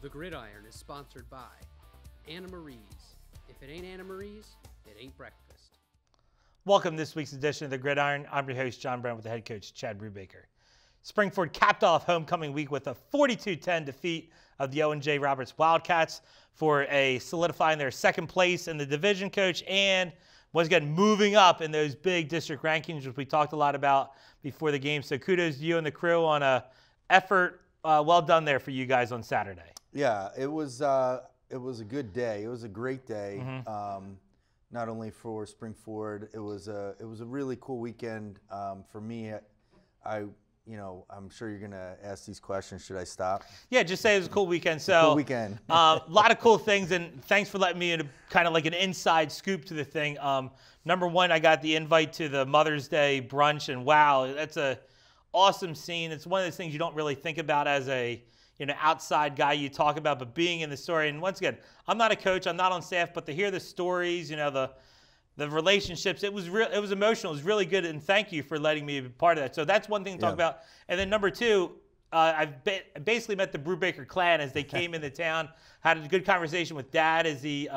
The Gridiron is sponsored by Anna Marie's. If it ain't Anna Marie's, it ain't breakfast. Welcome to this week's edition of The Gridiron. I'm your host, John Brown, with the head coach, Chad Brubaker. Springford capped off homecoming week with a 42-10 defeat of the Owen J. Roberts Wildcats for a solidifying their second place in the division, coach, and once again moving up in those big district rankings, which we talked a lot about before the game. So kudos to you and the crew on a effort well done there for you guys on Saturday. Yeah, it was a good day. It was a great day. Not only for Springford, it was a really cool weekend for me. I'm sure you're gonna ask these questions. Should I stop? Yeah, just say it was a cool weekend. So cool weekend. A lot of cool things, and thanks for letting me in kind of like an inside scoop to the thing. Number one, I got the invite to the Mother's Day brunch, and wow, that's a awesome scene. It's one of those things you don't really think about as a outside guy you talk about, but being in the story. And once again, I'm not a coach, I'm not on staff, but to hear the stories, the relationships, it was emotional. It was really good, and thank you for letting me be part of that. So that's one thing to talk about. And then number two, I've basically met the Brubaker clan as they came into town. Had a good conversation with Dad as he,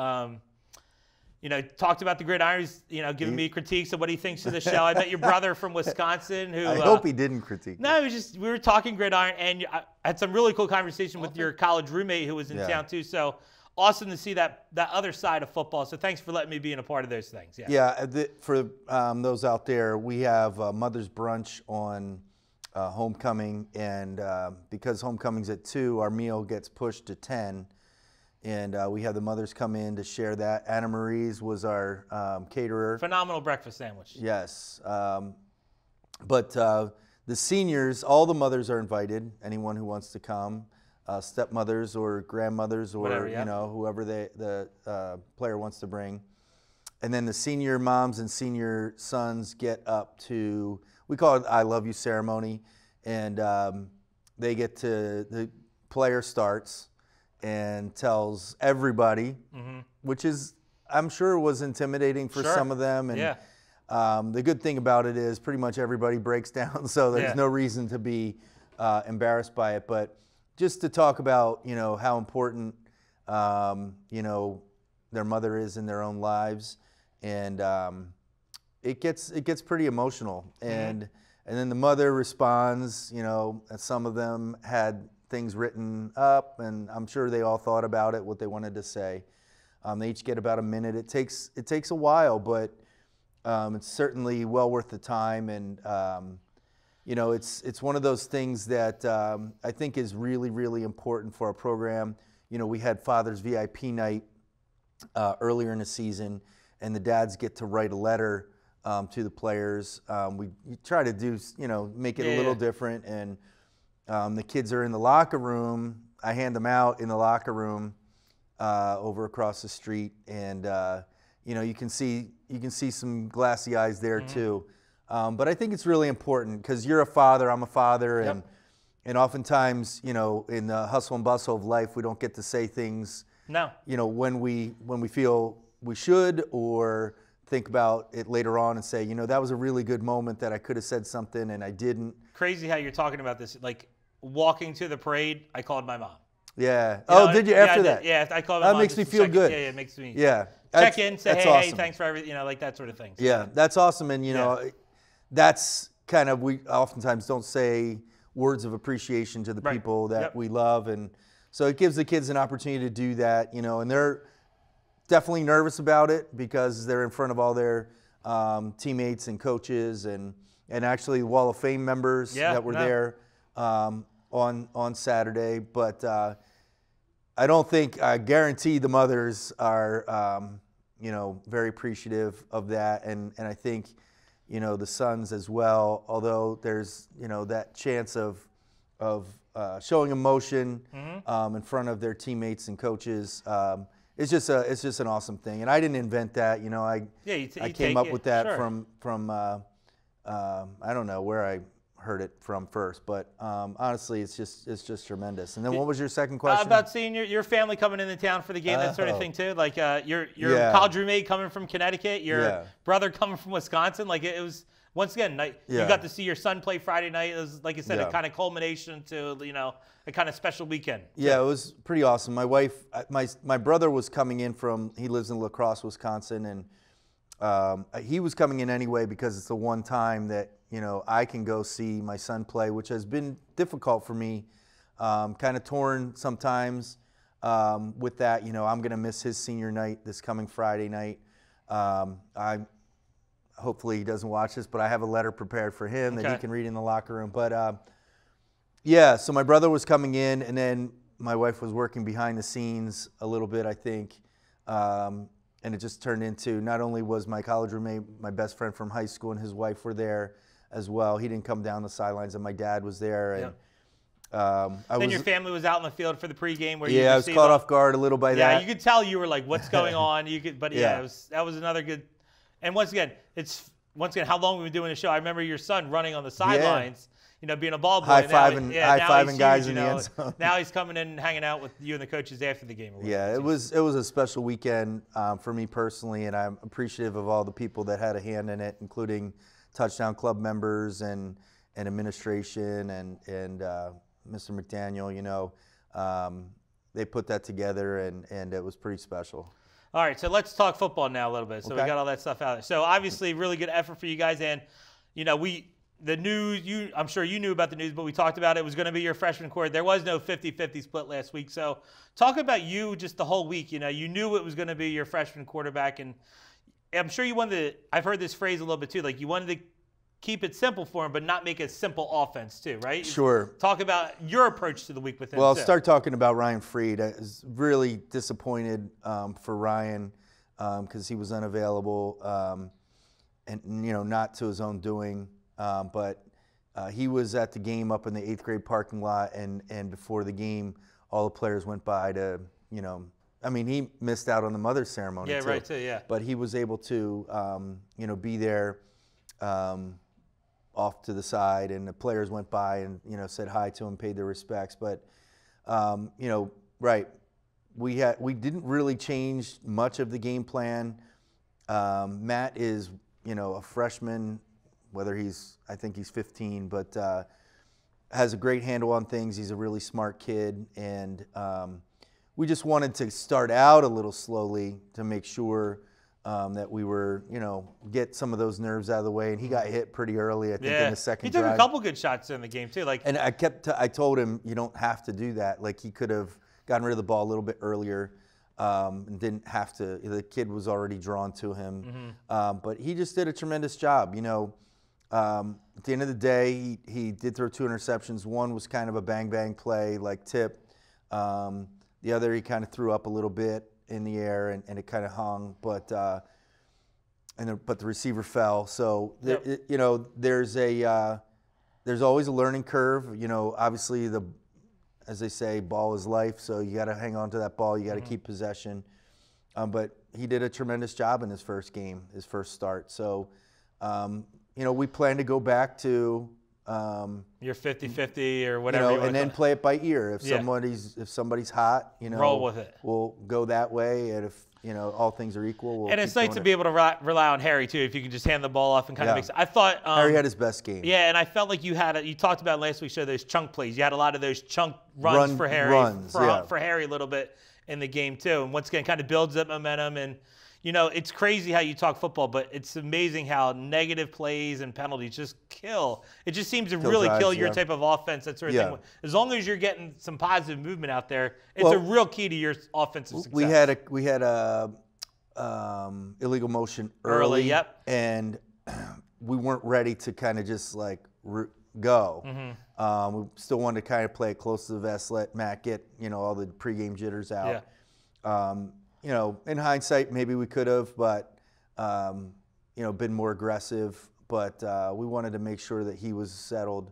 talked about the Gridirons, giving me critiques of what he thinks of the show. I met your brother from Wisconsin, who I hope he didn't critique. No, it was just we were talking Gridiron, and I had some really cool conversation with your college roommate who was in town too. So awesome to see that other side of football. So thanks for letting me be in a part of those things. For those out there, we have Mother's Brunch on homecoming, and because homecoming's at 2, our meal gets pushed to 10. And we have the mothers come in to share that. Anna Marie's was our caterer. Phenomenal breakfast sandwich. Yes. But the seniors, all the mothers are invited, anyone who wants to come, stepmothers or grandmothers or whatever, whoever the player wants to bring. And then the senior moms and senior sons get up to, we call it I Love You ceremony, and they get to, the player starts and tells everybody, which is, I'm sure, was intimidating for some of them. And the good thing about it is pretty much everybody breaks down, so there's no reason to be embarrassed by it. But just to talk about, how important, their mother is in their own lives, and it gets pretty emotional. And then the mother responds, and some of them had things written up, and I'm sure they all thought about it, what they wanted to say. They each get about a minute. It takes a while, but it's certainly well worth the time. And it's one of those things that I think is really, really important for our program. We had Father's VIP night earlier in the season, and the dads get to write a letter to the players. We try to do, make it a little different, and the kids are in the locker room. I hand them out in the locker room over across the street, and you can see some glassy eyes there too. But I think it's really important because you're a father, I'm a father, and oftentimes in the hustle and bustle of life, we don't get to say things. When we feel we should, or think about it later on and say, that was a really good moment that I could have said something and I didn't. Crazy how you're talking about this. Like walking to the parade, I called my mom. Yeah. Did you after that? Yeah, I called my mom. That makes me feel good. Yeah, it makes me check in, say, hey, thanks for everything, like that sort of thing. So, yeah, that's awesome. And, that's kind of, we oftentimes don't say words of appreciation to the people that we love. And so it gives the kids an opportunity to do that, and they're definitely nervous about it because they're in front of all their teammates and coaches and actually Wall of Fame members that were there on Saturday. But I guarantee the mothers are, very appreciative of that. And I think, the sons as well, although there's, that chance of showing emotion in front of their teammates and coaches. It's just an awesome thing. And I didn't invent that. I came up with that from I don't know where I heard it from first, but honestly, it's just tremendous. And then what was your second question? About seeing your family coming into town for the game, that sort of thing too. Like your college roommate coming from Connecticut, your brother coming from Wisconsin. Like it was once again, you got to see your son play Friday night. It was, like I said, a kind of culmination to, a kind of special weekend. Yeah, it was pretty awesome. My wife, my brother was coming in he lives in La Crosse, Wisconsin, and he was coming in anyway because it's the one time that, I can go see my son play, which has been difficult for me, kind of torn sometimes with that. I'm going to miss his senior night this coming Friday night. Hopefully he doesn't watch this, but I have a letter prepared for him that he can read in the locker room. But yeah, so my brother was coming in, and then my wife was working behind the scenes a little bit, I think. And it just turned into, not only was my college roommate, my best friend from high school, and his wife were there as well. He didn't come down the sidelines, and my dad was there. And then your family was out in the field for the pregame. I was caught off guard a little by that. Yeah, you could tell you were like, "What's going on?" But that was another good. And once again, how long we've been doing the show. I remember your son running on the sidelines, being a ball boy. High-fiving guys in the end zone. Now he's coming in and hanging out with you and the coaches after the game. Yeah, it was a special weekend for me personally, and I'm appreciative of all the people that had a hand in it, including Touchdown Club members and administration and Mr. McDaniel. They put that together, and it was pretty special. All right, so let's talk football now a little bit. So we got all that stuff out there. So obviously, really good effort for you guys, and the news. I'm sure you knew about the news, but we talked about it was going to be your freshman quarter. There was no 50-50 split last week. So talk about you just the whole week. You knew it was going to be your freshman quarterback, and I'm sure you wanted to. I've heard this phrase a little bit too. Like you wanted to keep it simple for him, but not make a simple offense too, right? Sure. Talk about your approach to the week with him. Well, I'll start talking about Ryan Freed. I was really disappointed for Ryan because he was unavailable and not to his own doing. But he was at the game up in the 8th grade parking lot, and before the game, all the players went by to he missed out on the mother's ceremony. Yeah, right. Too. Yeah. But he was able to be there. Off to the side, and the players went by and said hi to him, paid their respects. But we didn't really change much of the game plan. Matt is a freshman, I think he's 15, but has a great handle on things. He's a really smart kid, and we just wanted to start out a little slowly to make sure that we were, get some of those nerves out of the way. And he got hit pretty early, I think, in the second drive. He took a couple good shots in the game, too. And I told him, you don't have to do that. Like, he could have gotten rid of the ball a little bit earlier and didn't have to. The kid was already drawn to him. But he just did a tremendous job. At the end of the day, he did throw 2 interceptions. One was kind of a bang-bang play, like tip. The other, he kind of threw up a little bit in the air, and it kind of hung, but the receiver fell. So there's always a learning curve. Obviously as they say, ball is life. So you got to hang on to that ball. You got to keep possession. But he did a tremendous job in his first game, his first start. So we plan to go back to your 50-50 or whatever, and then play it by ear. If somebody's hot, roll with it. We'll go that way, and if all things are equal, we'll. And it's nice to be able to rely on Harry too. If you can just hand the ball off and kind of mix it. I thought Harry had his best game. Yeah, and I felt like you talked about last week's show those chunk plays. You had a lot of those chunk runs for Harry, for Harry a little bit in the game too. And once again, kind of builds up momentum. And it's crazy how you talk football, but it's amazing how negative plays and penalties just kill. It just seems to really kill your type of offense, that sort of thing. As long as you're getting some positive movement out there, it's a real key to your offensive success. We had a illegal motion early, and we weren't ready to kind of just go. We still wanted to kind of play it close to the vest, let Matt get all the pregame jitters out. In hindsight, maybe we could have, but been more aggressive. But we wanted to make sure that he was settled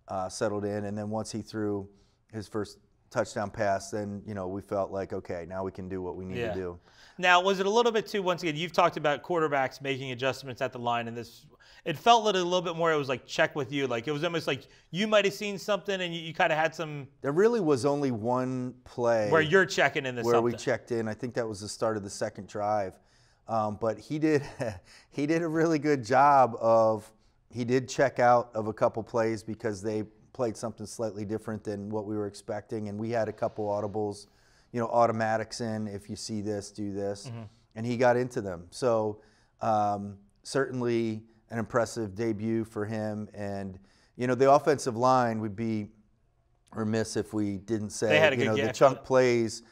in. And then once he threw his first touchdown pass, then we felt like, okay, now we can do what we need to do. Now, was it a little bit too? Once again, you've talked about quarterbacks making adjustments at the line, and this. It felt a little bit more. It was like check with you. Like it was almost like you might have seen something, and you kind of had some. There really was only one play where you're checking in. Where we checked in. I think that was the start of the second drive, but he did a really good job of He did check out of a couple plays because they played something slightly different than what we were expecting, and we had a couple audibles, automatics in, if you see this, do this, and he got into them. So certainly an impressive debut for him, and the offensive line would be remiss if we didn't say they had a good the chunk plays,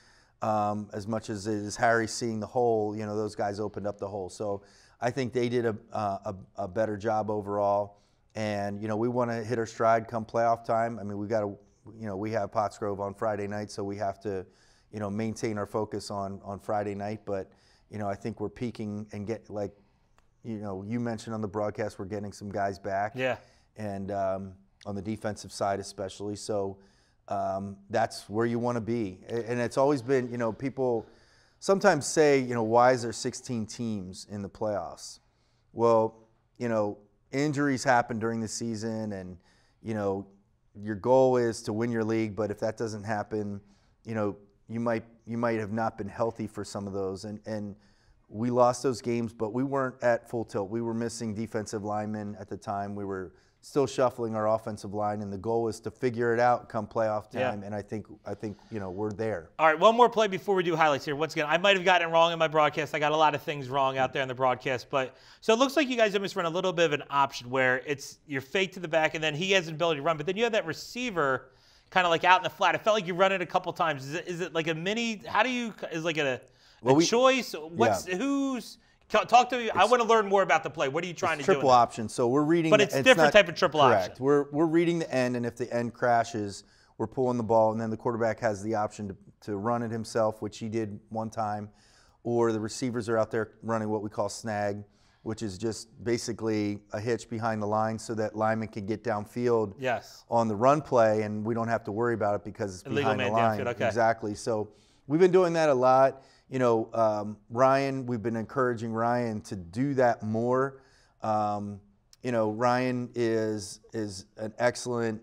as much as it is Harry seeing the hole, those guys opened up the hole. So I think they did a better job overall. And, we want to hit our stride come playoff time. I mean, we got to, we have Pottsgrove on Friday night, so we have to, maintain our focus on Friday night. But, I think we're peaking and get, like, you mentioned on the broadcast, we're getting some guys back. Yeah. And on the defensive side especially. So that's where you want to be. And it's always been, people sometimes say, why is there 16 teams in the playoffs? Well, injuries happen during the season, and your goal is to win your league, but if that doesn't happen, you might have not been healthy for some of those, and we lost those games, but we weren't at full tilt. We were missing defensive linemen at the time. We were still shuffling our offensive line, and the goal is to figure it out come playoff time. Yeah. And I think we're there. All right, one more play before we do highlights here. Once again, I might have gotten it wrong in my broadcast. I got a lot of things wrong out there in the broadcast, but so it looks like you guys almost run a little bit of an option where it's you're fake to the back, and then he has an ability to run, but then you have that receiver kind of like out in the flat. It felt like you run it a couple times. Is it like a mini? How do you? Is like a choice? Who's? Talk to me. I want to learn more about the play. What are you trying to do? Triple option. So we're reading. But it's different type of triple option. Correct. We're reading the end, and if the end crashes, we're pulling the ball, and then the quarterback has the option to run it himself, which he did one time, or the receivers are out there running what we call snag, which is just basically a hitch behind the line so that linemen can get downfield on the run play, and we don't have to worry about it because it's behind the line. Downfield, okay. Exactly. So we've been doing that a lot. Ryan, we've been encouraging Ryan to do that more. Ryan is an excellent,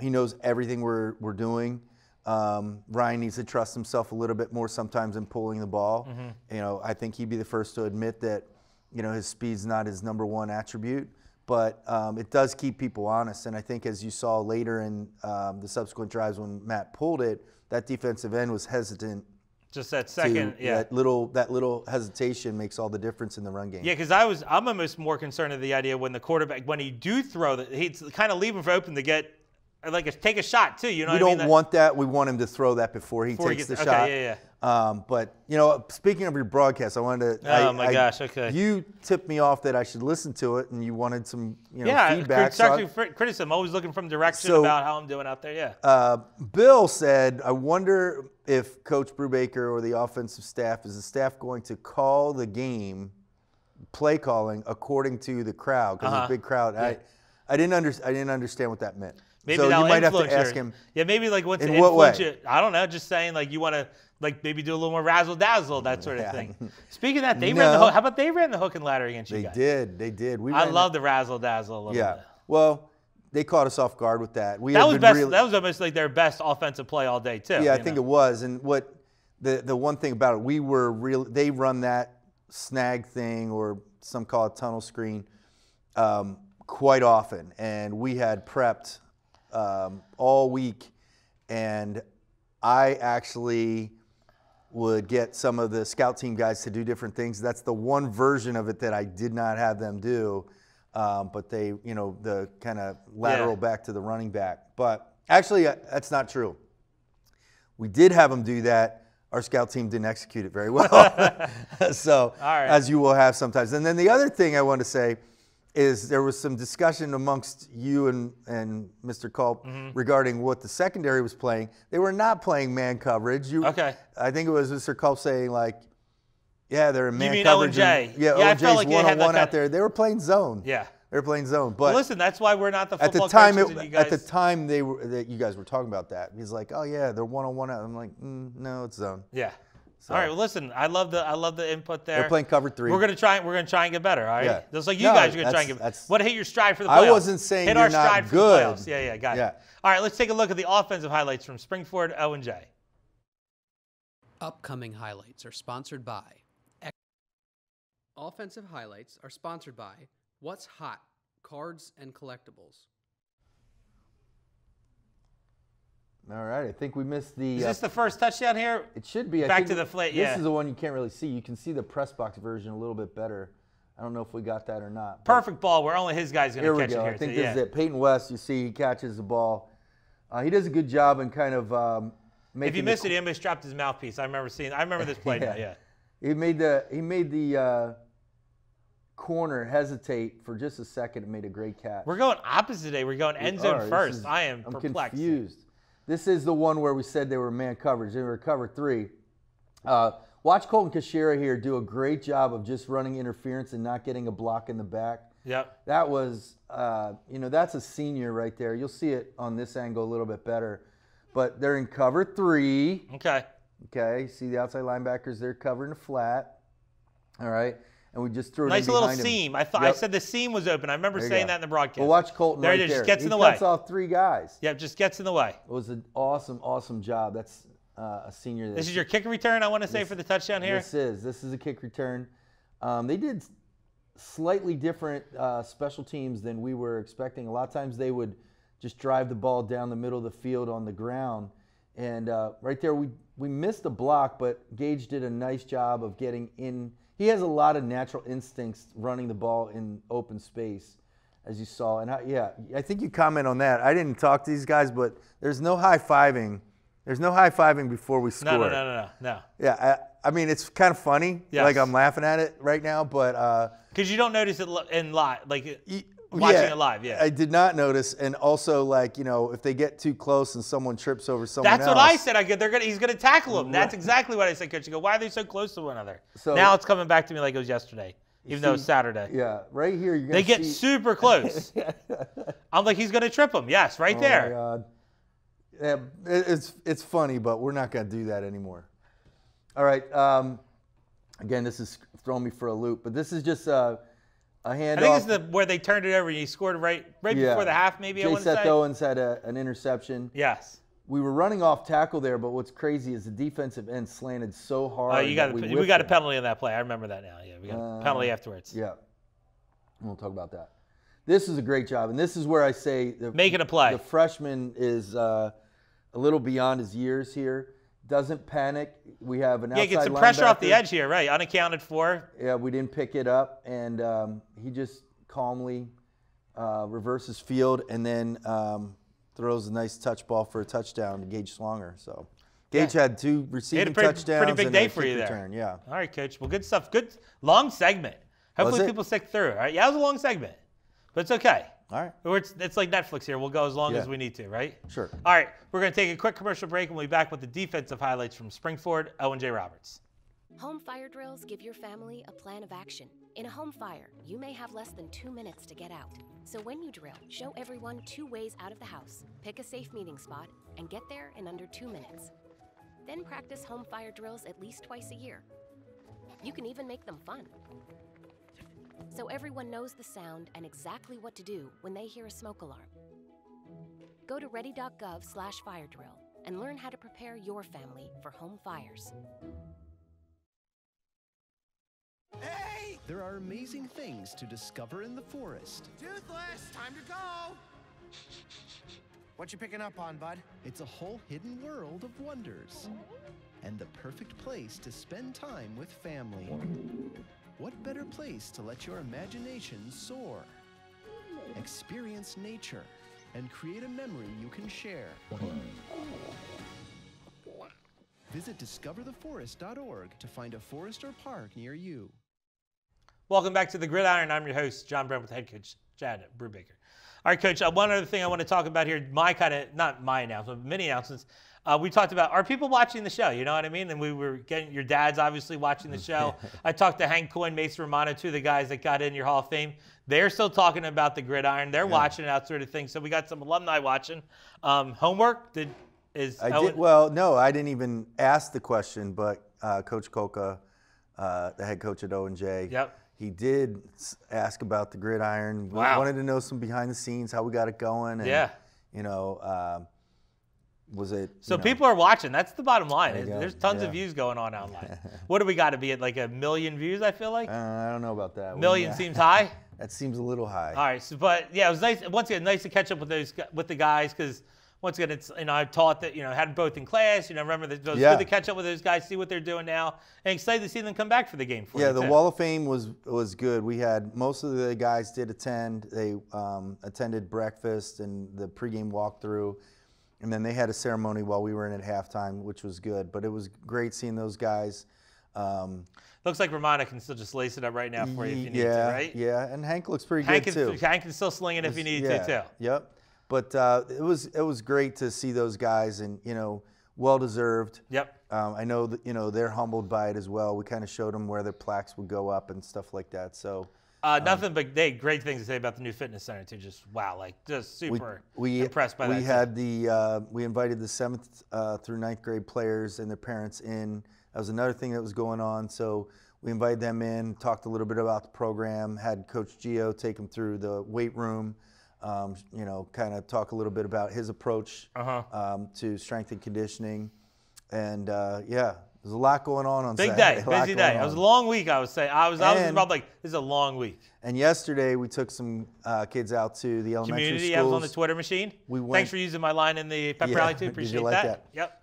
he knows everything we're doing. Ryan needs to trust himself a little bit more sometimes in pulling the ball. I think he'd be the first to admit that, his speed's not his number one attribute, but it does keep people honest. And I think as you saw later in the subsequent drives when Matt pulled it, that defensive end was hesitant. Just that second, that little hesitation makes all the difference in the run game. Yeah, because I'm almost more concerned of the idea when the quarterback, when he do throw, he's kind of leaving for open to get, take a shot too. You know, we don't want that. We want him to throw that before he takes the shot. Yeah. But speaking of your broadcast, I wanted to. Oh my gosh! Okay. You tipped me off that I should listen to it, and you wanted some Yeah, feedback. criticism. Always looking from direction about how I'm doing out there. Yeah. Bill said, "I wonder if Coach Brubaker or the offensive staff is the staff going to call the game, play calling according to the crowd because it's a big crowd." Yeah. I didn't understand what that meant. Maybe so you might have to influence ask him. Yeah, maybe like what's in what way? You? I don't know. Just saying like you want to maybe do a little more razzle dazzle, that sort of thing. Speaking of that, they ran the hook. How about they ran the hook and ladder against you guys? They did. I love the razzle dazzle a little bit. Well, they caught us off guard with that. That was almost like their best offensive play all day too. Yeah, I think it was. And what the one thing about it, they run that snag thing, or some call it tunnel screen, quite often, and we had prepped all week, and I actually would get some of the scout team guys to do different things. That's the one version of it that I did not have them do, but they, the kind of lateral back to the running back. But actually, that's not true. We did have them do that. Our scout team didn't execute it very well. So, as you will have sometimes. And then the other thing I want to say is there was some discussion amongst you and Mr. Culp regarding what the secondary was playing. They were not playing man coverage. I think it was Mr. Culp saying they're in man coverage. You mean O&J? Yeah, OJ's one-on-one out there. They were playing zone. Yeah. They were playing zone. But listen, that's why we're not the football coaches. And you guys... At the time, you guys were talking about that. He's like, oh yeah, they're one-on-one out. I'm like, no, it's zone. Yeah. So. All right. Well, listen. I love the input there. They're playing cover 3. We're gonna try and get better. All right. Yeah. Just like you guys are gonna try and get. Want to hit your stride for the playoffs. I wasn't saying hit you're our stride not for good. The playoffs. Yeah. Got it. All right. Let's take a look at the offensive highlights from Springford O&J. Upcoming highlights are sponsored by. Offensive highlights are sponsored by What's Hot cards and collectibles. All right, I think we missed the. Is this the first touchdown here? It should be. Back to the flat, yeah. This is the one you can't really see. You can see the press box version a little bit better. I don't know if we got that or not. Perfect ball where only his guy's going to catch it here. I think this is it. Peyton West, you see, he catches the ball. He does a good job in kind of making. If you missed it, he almost dropped his mouthpiece. I remember this play now. Yeah. He made the corner hesitate for just a second and made a great catch. We're going opposite today. We're going end zone first. I'm perplexed. I'm confused. This is the one where we said they were man coverage. They were cover 3. Watch Colton Kashira here do a great job of just running interference and not getting a block in the back. Yep. That was, that's a senior right there. You'll see it on this angle a little bit better. But they're in cover 3. Okay. Okay. See the outside linebackers, they're covering the flat. All right. And we just threw it nice in little behind him. seam. I said the seam was open. I remember saying that in the broadcast. Well, watch Colton there right it is. there. Just gets he in the way. cuts off 3 guys. Yep, just gets in the way. It was an awesome, awesome job. That's a senior. This is your kick return, I want to say, for the touchdown here? This is a kick return. They did slightly different special teams than we were expecting. A lot of times they would just drive the ball down the middle of the field on the ground. And right there, we missed a block, but Gage did a nice job of getting in. He has a lot of natural instincts running the ball in open space, as you saw. And I think you comment on that. I didn't talk to these guys, but there's no high-fiving. There's no high-fiving before we score. No. Yeah, I mean, it's kind of funny. Yes. Like, I'm laughing at it right now, but because you don't notice it in live, like watching it live. Yeah, I did not notice, and also, like, if they get too close and someone trips over someone else. That's what I said. He's gonna tackle him. That's exactly what I said, Coach. You go, why are they so close to one another? So now it's coming back to me like it was yesterday, even though it's Saturday. Yeah, right here you're gonna they get super close. I'm like, he's gonna trip him. Yes, right there. Oh my God. Yeah, it's funny, but we're not going to do that anymore. All right. Again, this is throwing me for a loop, but this is just a handoff. I think it's where they turned it over and he scored right before the half, maybe. I want to say. Seth Owens had an interception. Yes. We were running off tackle there, but what's crazy is the defensive end slanted so hard. We got a penalty on that play. I remember that now. Yeah, we got a penalty afterwards. Yeah. We'll talk about that. This is a great job, and this is where I say making a play. The freshman is a little beyond his years here. Doesn't panic. We have an outside get some linebacker. pressure off the edge here, right? Unaccounted for. Yeah, we didn't pick it up, and he just calmly reverses field and then throws a nice touch ball for a touchdown to Gage Slonger. So Gage had 2 receiving touchdowns. Pretty big and day a for you return. there. Yeah. All right, Coach. Well, good stuff. Good long segment. Hopefully people stick through. All right. Yeah, it was a long segment, but it's okay. All right. It's like Netflix here. We'll go as long as we need to, right? Sure. All right. We're going to take a quick commercial break, and we'll be back with the defensive highlights from Springford, Owen J. Roberts. Home fire drills give your family a plan of action. In a home fire, you may have less than 2 minutes to get out. So when you drill, show everyone 2 ways out of the house, pick a safe meeting spot, and get there in under 2 minutes. Then practice home fire drills at least twice a year. You can even make them fun. So everyone knows the sound and exactly what to do when they hear a smoke alarm. Go to ready.gov/firedrill and learn how to prepare your family for home fires. Hey! There are amazing things to discover in the forest. Toothless, time to go! What you picking up on, bud? It's a whole hidden world of wonders. And the perfect place to spend time with family. What better place to let your imagination soar? Experience nature and create a memory you can share. Visit discovertheforest.org to find a forest or park near you. Welcome back to the Gridiron. I'm your host, John Brown, with head coach Chad Brubaker. All right, Coach, one other thing I want to talk about here, not my announcement, but mini announcements. We talked about, are people watching the show? You know what I mean? And we were getting, your dad's obviously watching the show. I talked to Hank Coyne, Mason Romano, 2 of the guys that got in your Hall of Fame. They're still talking about the Gridiron. They're watching it, that sort of thing. So we got some alumni watching. Homework? Well, no, I didn't even ask the question, but Coach Kolka, the head coach at O&J, he did ask about the Gridiron. We wanted to know some behind the scenes, how we got it going. And, you know, was it? So people are watching. That's the bottom line. There's tons of views going on online. What do we got to be at, like 1 million views, I feel like? I don't know about that. Million seems high? That seems a little high. All right, so, but yeah, it was nice. Once again, nice to catch up with the guys because once again, it's I taught that had both in class. Remember that it was good to catch up with those guys, see what they're doing now, and excited to see them come back for the game. The Wall of Fame was good. We had most of the guys did attend. They attended breakfast and the pregame walkthrough, and then they had a ceremony while we were in at halftime, which was good. But it was great seeing those guys. Looks like Romana can still just lace it up right now for you if you need to, right? Yeah, and Hank looks pretty good too. Hank can still sling it if you need to too. Yep. But it was great to see those guys, and well deserved. Yep. I know that they're humbled by it as well. We kind of showed them where their plaques would go up and stuff like that. So nothing but great things to say about the new fitness center too. Just wow, just super impressed by that. We had we invited the 7th through 9th grade players and their parents in. That was another thing that was going on. So we invited them in, talked a little bit about the program, had Coach Gio take them through the weight room, kind of talk a little bit about his approach to strength and conditioning. And there's a lot going on Big Saturday. Day, busy day. It was a long week, I would say. I was about like, this is a long week. And yesterday we took some kids out to the elementary Community, schools. I was on the Twitter machine. Thanks for using my line in the pep rally too. Appreciate did you like that. Yep.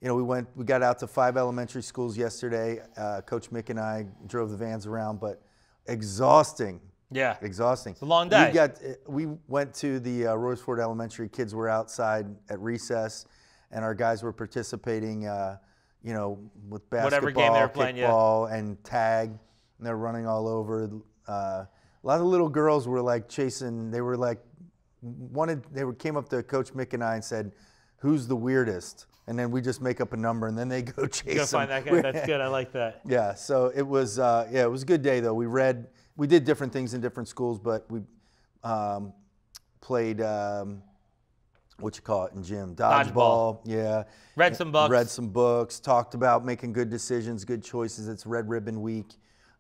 We got out to 5 elementary schools yesterday. Coach Mick and I drove the vans around, but exhausting. Yeah. Exhausting. It's a long day. We went to the Royceford Elementary. Kids were outside at recess, and our guys were participating, with basketball, whatever game they were playing, kickball, and tag. And they're running all over. A lot of little girls were like chasing. They were like came up to Coach Mick and I and said, "Who's the weirdest?" And then we just make up a number, and then they go chase them. Go find that guy. That's good. I like that. Yeah. So it was. It was a good day though. We did different things in different schools, but we played in gym? Dodgeball. Yeah. Read some books. Read some books. Talked about making good decisions, good choices. It's Red Ribbon Week,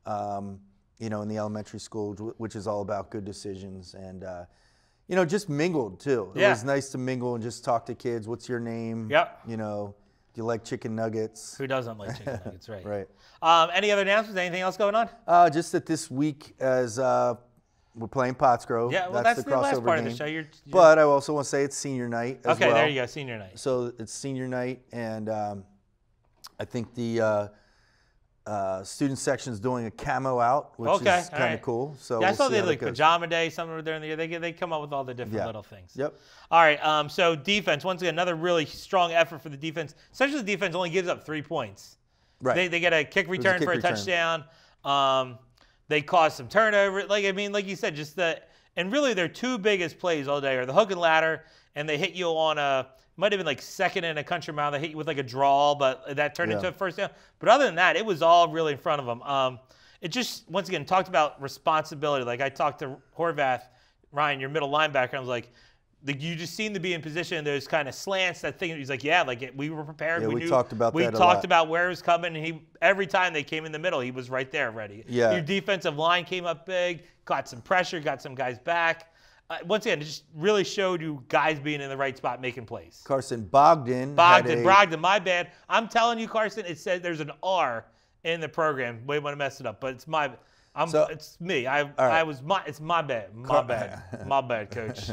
in the elementary school, which is all about good decisions. And, just mingled too. It was nice to mingle and just talk to kids. What's your name? Yep. Do you like chicken nuggets? Who doesn't like chicken nuggets, right? Right. Any other announcements? Anything else going on? Just that this week, as we're playing Pottsgrove. Yeah, well, that's the last part of the show. But I also want to say it's senior night as well. Okay, there you go, senior night. So it's senior night, and I think the student section is doing a camo out, which is kind of cool. So I saw they had like pajama day somewhere during the year. They come up with all the different little things. Yep. All right. So defense. Once again, another really strong effort for the defense. Essentially, the defense only gives up 3 points. Right. They get a kick return for a touchdown. They caused some turnover. Like you said, and really their 2 biggest plays all day are the hook and ladder, and they hit you on might have been like second and a country mile. They hit you with like a draw, but that turned into a first down. But other than that, it was all really in front of them. It just, once again, talked about responsibility. Like I talked to Horvath, Ryan, your middle linebacker, and I was like, you just seem to be in position. There's kind of slants. That thing. He's like, we were prepared. Yeah, we talked about that a lot. We talked about where it was coming. And every time they came in the middle, he was right there, ready. Yeah. Your defensive line came up big, got some pressure, got some guys back. Once again, it just really showed you guys being in the right spot, making plays. Carson Bogdan, my bad. I'm telling you, Carson. It said there's an R in the program. We want to mess it up, but it's my. It's me. It's my bad. My bad, Coach.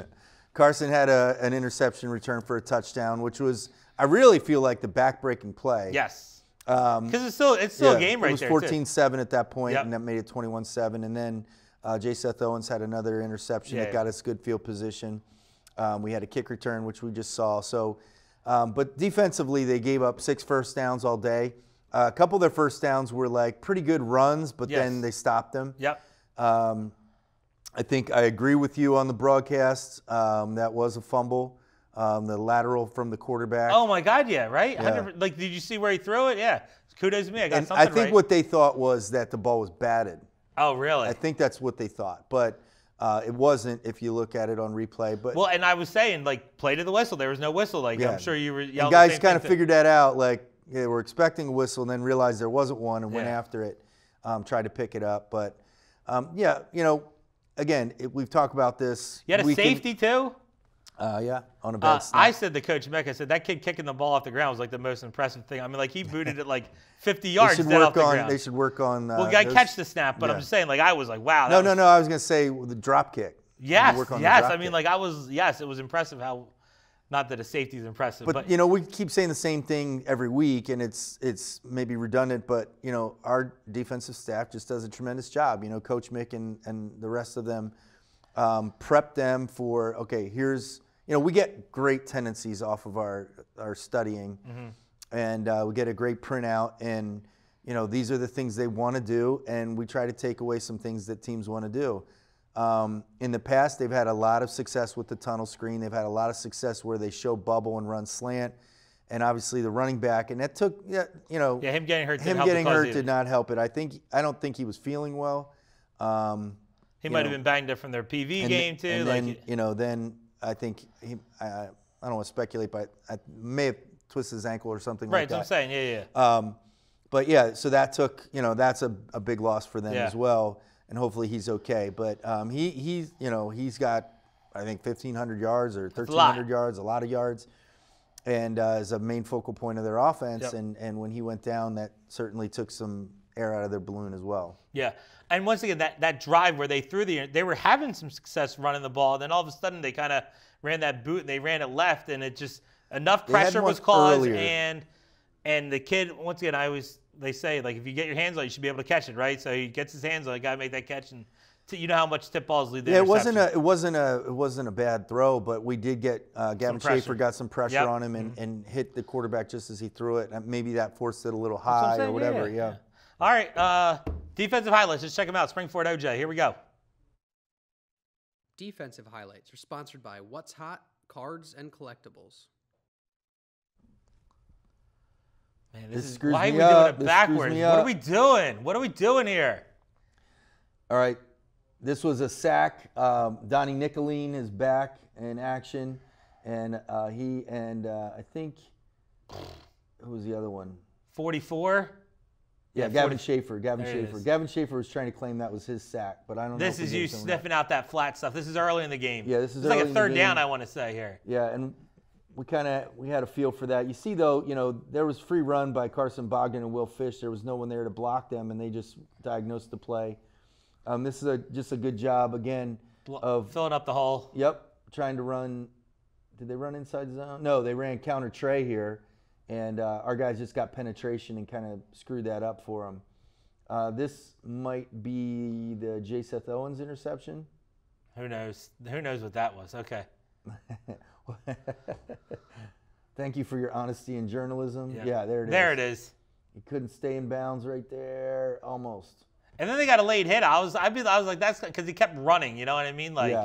Carson had an interception return for a touchdown, which was, I really feel like the back-breaking play. Yes. Because it's still a game right there. It was 14-7 at that point, and that made it 21-7. And then J. Seth Owens had another interception that got us good field position. We had a kick return, which we just saw. So, but defensively, they gave up 6 first downs all day. A couple of their first downs were like pretty good runs, but then they stopped them. Yep. I think I agree with you on the broadcast. That was a fumble, the lateral from the quarterback. Oh, my God, yeah, right? Yeah. Did you see where he threw it? Yeah. Kudos to me. I got something I think right. what they thought was that the ball was batted. Oh, really? I think that's what they thought. But it wasn't if you look at it on replay. But well, and I was saying, play to the whistle. There was no whistle. I'm sure you were yelling. And guys kind of figured that out. They were expecting a whistle and then realized there wasn't one and went after it, tried to pick it up. But, again, we've talked about this. You had a safety too? Yeah, on a bad snap. I said to Coach Mick, I said, that kid kicking the ball off the ground was like the most impressive thing. I mean, like he booted it like 50 yards off the ground. They should work on. Well, you got to catch the snap, but I'm just saying, like, I was like, wow. No. I was going to say the drop kick. Yes. I mean, like, it was impressive how, not that a safety is impressive. But, you know, we keep saying the same thing every week, and it's maybe redundant, but, you know, our defensive staff just does a tremendous job. You know, Coach Mick and the rest of them prep them for, okay, here's, you know, we get great tendencies off of our studying, and we get a great printout, and, you know, these are the things they want to do, and we try to take away some things that teams want to do. In the past, they've had a lot of success with the tunnel screen. They've had a lot of success where they show bubble and run slant, and obviously the running back, and that took, you know, him getting hurt. Did not help it. I don't think he was feeling well. He might have been banged up from their PV game too. And then, you know, then I think I don't want to speculate, but I may have twisted his ankle or something like that. Right, that's what I'm saying. Yeah. But yeah, so that took, you know, that's a big loss for them as well. And hopefully he's okay. But he's, you know, he's got, I think, 1,500 yards or 1,300 yards, a lot of yards, and is a main focal point of their offense. Yep. And when he went down, that certainly took some air out of their balloon as well. Yeah. And once again, that drive where they were having some success running the ball. Then all of a sudden they kind of ran that boot and they ran it left, and it just enough pressure was caused. And the kid, once again, they say, like, if you get your hands on it, you should be able to catch it, right? So he gets his hands on it, got to make that catch, and you know how much tip balls lead the interception. It wasn't a bad throw, but we did get Gavin Schaefer got some pressure on him and hit the quarterback just as he threw it. And maybe that forced it a little high or whatever. Yeah. All right, defensive highlights. Let's check them out. Springford OJ. Here we go. Defensive highlights are sponsored by What's Hot Cards and Collectibles. Man, why are we doing it backwards? What are we doing? What are we doing here? All right. This was a sack. Donnie Nicolene is back in action. And I think, who was the other one? 44? Yeah, Gavin Schaefer. Gavin Schaefer was trying to claim that was his sack, but I don't know. This is you sniffing out that flat stuff. This is early in the game. Yeah, this is like a third down, I want to say here. Yeah, and we had a feel for that. You see, though, you know, there was free run by Carson Bogdan and Will Fish. There was no one there to block them, and they just diagnosed the play. This is just a good job, again, of filling up the hole. Yep, trying to run. Did they run inside the zone? No, they ran counter tray here, and our guys just got penetration and kind of screwed that up for them. This might be the J. Seth Owens interception. Who knows? Who knows what that was? Okay. Thank you for your honesty and journalism. Yeah, there it is. There it is. He couldn't stay in bounds right there, almost. And then they got a late hit. I was like, that's because he kept running. You know what I mean? Like,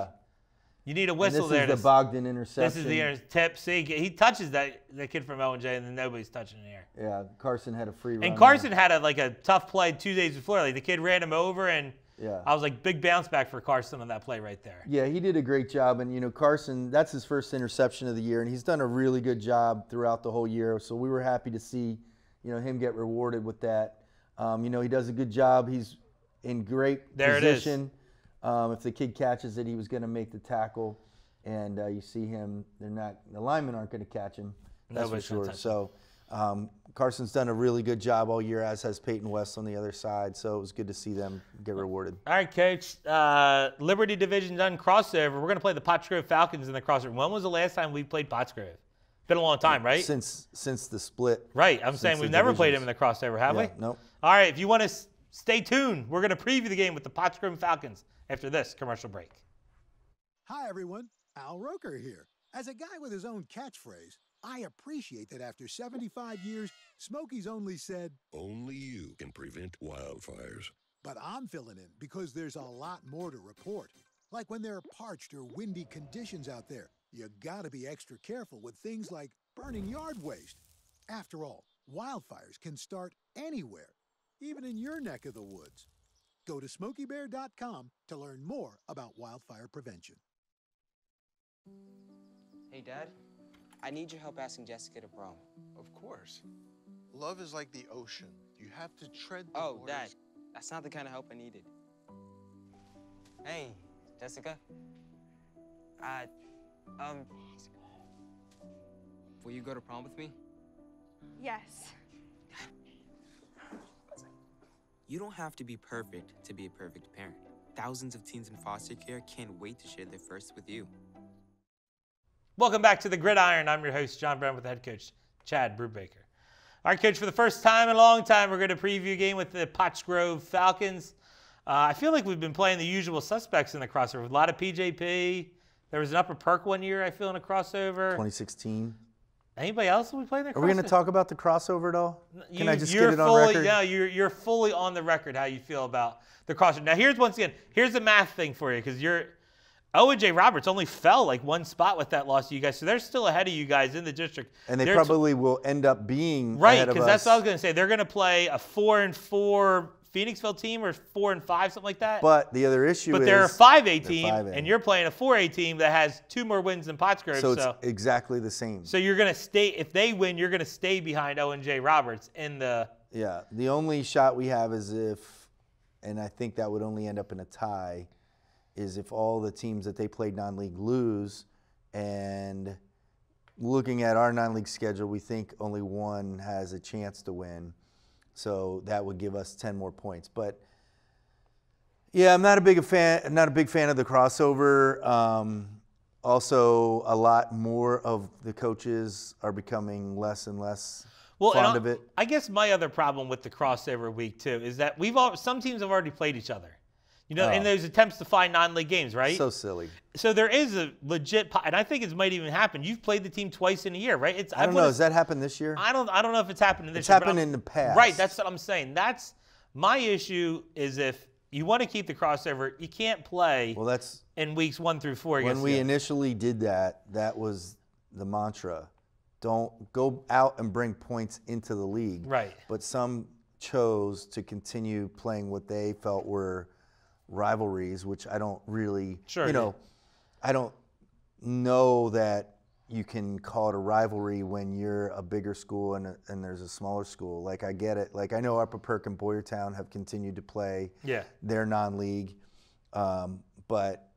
you need a whistle there. This is the Bogdan interception. This is the tip. See, he touches that kid from O&J, and then nobody's touching it here. Yeah, Carson had a free run. And Carson had a tough play 2 days before. Like the kid ran him over, and I was like, big bounce back for Carson on that play right there. Yeah, he did a great job. And, you know, Carson, that's his first interception of the year, and he's done a really good job throughout the whole year. So we were happy to see, you know, him get rewarded with that. You know, he does a good job. He's in great position. If the kid catches it, he was going to make the tackle. And you see him, the linemen aren't going to catch him. That's for sure. So Carson's done a really good job all year, as has Peyton West on the other side. So it was good to see them get rewarded. All right, Coach. Liberty Division done crossover. We're going to play the Potts Grove Falcons in the crossover. When was the last time we played Potts Grove? Been a long time, right? Since the split. Right. I'm saying we've never played them in the crossover, have we? Nope. All right. If you want to stay tuned, we're going to preview the game with the Potts Grove Falcons after this commercial break. Hi, everyone. Al Roker here. As a guy with his own catchphrase, I appreciate that after 75 years, Smokey's only said, "Only you can prevent wildfires." But I'm filling in because there's a lot more to report. Like when there are parched or windy conditions out there, you gotta be extra careful with things like burning yard waste. After all, wildfires can start anywhere, even in your neck of the woods. Go to SmokeyBear.com to learn more about wildfire prevention. Hey, Dad, I need your help asking Jessica to prom. Of course. Love is like the ocean. You have to tread the waters. Dad, that's not the kind of help I needed. Hey, Jessica. Will you go to prom with me? Yes. You don't have to be perfect to be a perfect parent. Thousands of teens in foster care can't wait to share their first with you. Welcome back to the Gridiron. I'm your host, John Brown, with head coach Chad Brubaker. All right, Coach, for the first time in a long time, we're going to preview a game with the Potts Grove Falcons. I feel like we've been playing the usual suspects in the crossover. A lot of PJP. There was an Upper Perk one year, I feel, in a crossover. 2016. Anybody else that we played in the crossover? Are we going to talk about the crossover at all? Can I just get it on fully, record? No, you're fully on the record how you feel about the crossover. Now, here's the math thing for you, because Owen Roberts only fell like one spot with that loss to you guys, so they're still ahead of you guys in the district. And they probably will end up being right, ahead of us. because that's what I was going to say. They're going to play a 4-4 Phoenixville team, or 4-5, something like that. But the other issue is they're a 5A team, 5A. and you're playing a 4A team that has 2 more wins than Pottsgrove. So it's exactly the same. So you're going to stay, if they win, you're going to stay behind Owen Roberts in the. Yeah, the only shot we have is if, and I think that would only end up in a tie, is if all the teams that they played non-league lose. And looking at our non-league schedule, we think only one has a chance to win. So that would give us 10 more points. But yeah, I'm not a big fan of the crossover. Also, a lot more of the coaches are becoming less and less fond of it. I guess my other problem with the crossover week too is that some teams have already played each other. You know, in those attempts to find non-league games, right? So silly. So there is a legit, and I think it might even happen. You've played the team twice in a year, right? I don't know. Has that happened this year? I don't know if it's happened this year. It's happened in the past. Right. That's what I'm saying. That's my issue. Is if you want to keep the crossover, you can't play. Well, that's in weeks 1 through 4. When we initially did that, that was the mantra: don't go out and bring points into the league. Right. But some chose to continue playing what they felt were rivalries, which I don't really, I don't know that you can call it a rivalry when you're a bigger school and there's a smaller school. Like, I get it. Like, I know Upper Perk and Boyertown have continued to play their non-league. But,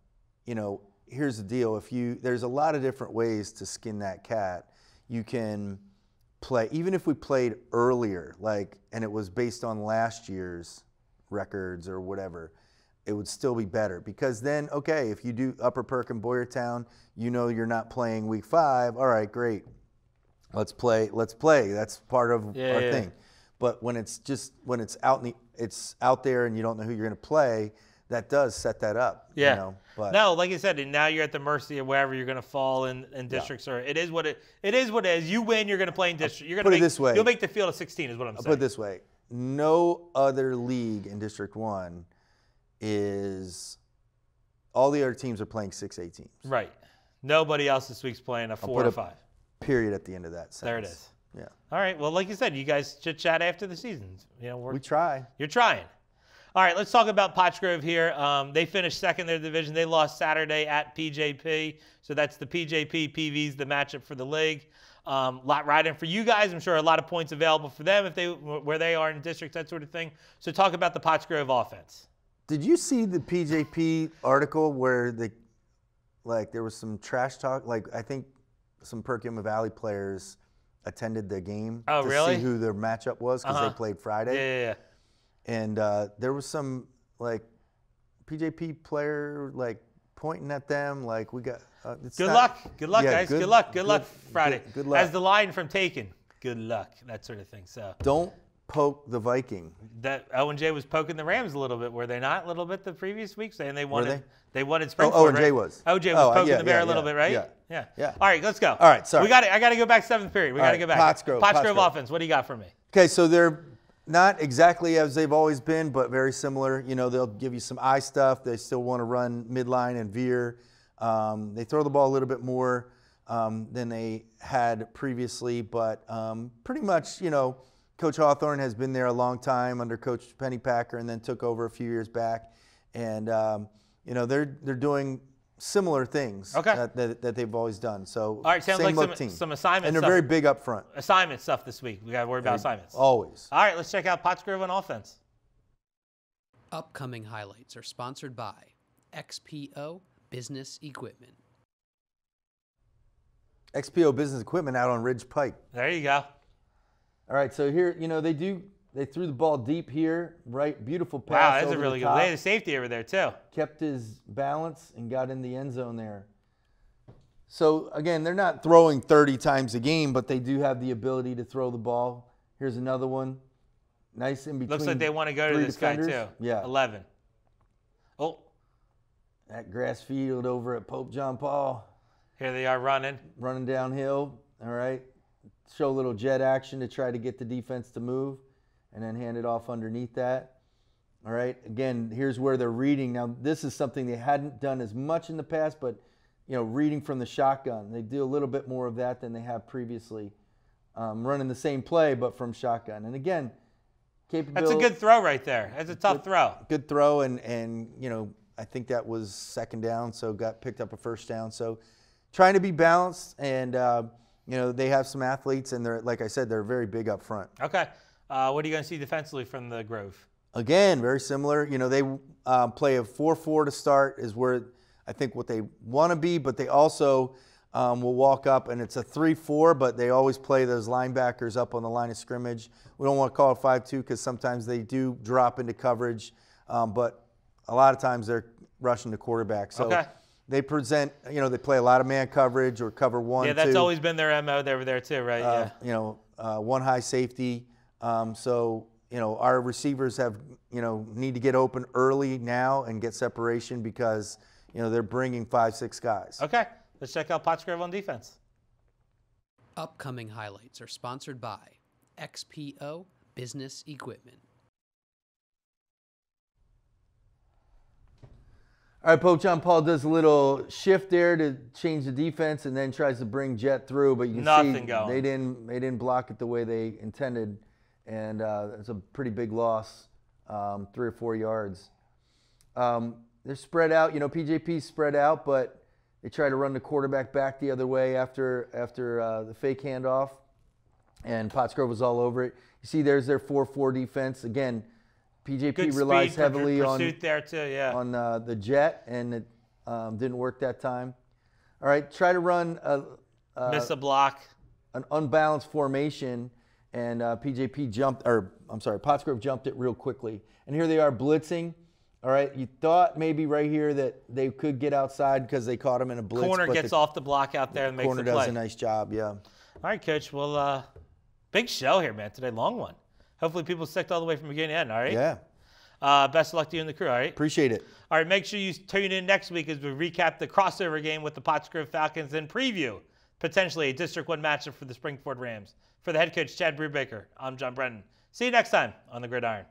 here's the deal. There's a lot of different ways to skin that cat. You can play, even if we played earlier, and it was based on last year's records or whatever, it would still be better, because then, okay, if you do Upper Perk and Boyertown, you're not playing week 5. All right, great. Let's play. That's part of our thing. But when it's out there and you don't know who you're going to play, that does set that up. Yeah. But no, like I said, and now you're at the mercy of wherever you're going to fall in districts. Or it is what it is. You win, you're going to play in district. You're going to put it this way. You'll make the field of 16, is what I'm saying. I'll put it this way: no other league in District 1 is all the other teams are playing 6A teams. Right. Nobody else this week's playing a 4 or 5. Period at the end of that sentence. There it is. Yeah. All right. Well, like you said, you guys chit chat after the season. We try. You're trying. All right. Let's talk about Pottsgrove here. They finished second in their division. They lost Saturday at PJP. So that's the PJP PVs, the matchup for the league. Lot riding for you guys. I'm sure a lot of points available for them where they are in districts, that sort of thing. So talk about the Pottsgrove offense. Did you see the PJP article where there was some trash talk? I think some Perkins Valley players attended the game to see who their matchup was, because they played Friday. Yeah. And there was some PJP player pointing at them we got. Good luck, guys. Good luck Friday. Good luck. As the line from Taken. Good luck, that sort of thing. So don't poke the Viking. That O&J was poking the Rams a little bit, were they not? A little bit the previous week, saying they wanted. Were they? They wanted Springford. Oh, O&J was. O&J was poking the bear a little bit, right? Yeah. All right, let's go. All right, sorry. I got to go back 7th period. We got to go back. Pottsgrove offense. What do you got for me? Okay, so they're not exactly as they've always been, but very similar. They'll give you some eye stuff. They still want to run midline and veer. They throw the ball a little bit more than they had previously, but pretty much, Coach Hawthorne has been there a long time under Coach Pennypacker, and then took over a few years back. And, they're doing similar things that they've always done. So, all right, sounds same like team. some assignment and they're stuff. very big up front. Assignment stuff this week. We got to worry about assignments. Always. All right, let's check out Pottsgrove on offense. Upcoming highlights are sponsored by XPO Business Equipment. XPO Business Equipment out on Ridge Pike. There you go. All right, so here, they threw the ball deep here, right? Beautiful pass. Wow, that's over a the really good. top. They had a safety over there too. Kept his balance and got in the end zone there. So again, they're not throwing 30 times a game, but they do have the ability to throw the ball. Here's another one. Nice in between. Looks like they want to go to this defenders. guy too. Yeah. 11. Oh. That grass field over at Pope John Paul. Here they are running. Running downhill. All right. Show a little jet action to try to get the defense to move and then hand it off underneath that. All right. Again, here's where they're reading. Now, this is something they hadn't done as much in the past, but, reading from the shotgun. They do a little bit more of that than they have previously. Running the same play, but from shotgun. And again, capability. That's a good throw right there. That's a tough throw. Good throw, and I think that was second down, so picked up a first down. So trying to be balanced, and they have some athletes, and they're, like I said, they're very big up front. Okay. What are you going to see defensively from the Grove? Again, very similar. They play a 4-4 to start is where I think what they want to be, but they also will walk up, and it's a 3-4, but they always play those linebackers up on the line of scrimmage. We don't want to call it 5-2 because sometimes they do drop into coverage, but a lot of times they're rushing the quarterback. So they present, they play a lot of man coverage or cover 1, Yeah, that's 2. always been their MO over there too, right? One high safety. Our receivers need to get open early now and get separation because, they're bringing 5-6 guys. Okay. Let's check out Pottsgrove on defense. Upcoming highlights are sponsored by XPO Business Equipment. All right, Pope John Paul does a little shift there to change the defense and then tries to bring Jet through, but you can see they didn't block it the way they intended, and it's a pretty big loss, 3 or 4 yards. They're spread out, PJP's spread out, but they try to run the quarterback back the other way after the fake handoff, and Pottsgrove was all over it. You see, there's their 4-4 defense again. PJP Good relies speed, heavily on there too, yeah. on the jet, and it didn't work that time. All right, try to run miss a block, an unbalanced formation, and Pottsgrove jumped it real quickly. And here they are blitzing. All right, you thought maybe right here that they could get outside because they caught him in a blitz. Corner gets off the block out there and makes the play. Corner does a nice job, yeah. All right, Coach. Well, big show here, man. Today, long one. Hopefully people stick all the way from beginning to end, all right? Yeah. Best of luck to you and the crew, all right? Appreciate it. All right, make sure you tune in next week as we recap the crossover game with the Pottsgrove Falcons and preview potentially a District 1 matchup for the Springford Rams. For the head coach, Chad Brubaker, I'm John Brennan. See you next time on the Gridiron.